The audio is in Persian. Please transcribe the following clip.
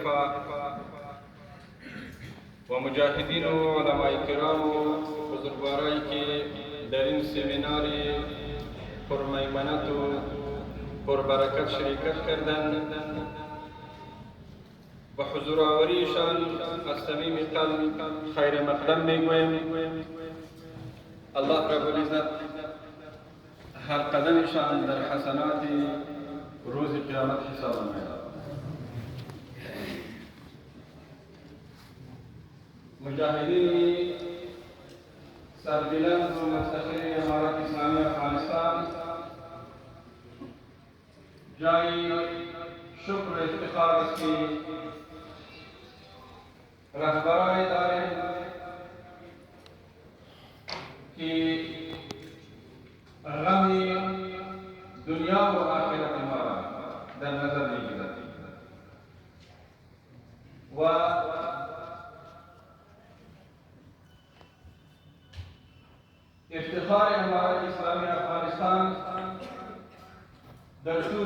دفاع و مجاهدین و علماء کرام و بزرگوارایی که در این سمیناری پرمیمنت و پربرکت شرکت کردند و حضور آوریشان از صمیم قلب خیر مقدم میگویم. الله رب العزت هر قدمشان در حسنات روز قیامت حساب می‌دهد. مجاهدین سربلند و مفتخر امارت اسلامی افغانستان جای شکر و افتخار است که رهبرانی داریم که غم دنیا و آخرت ما را در نظر میگیرد و افتخار امارت اسلامی افغانستان در طول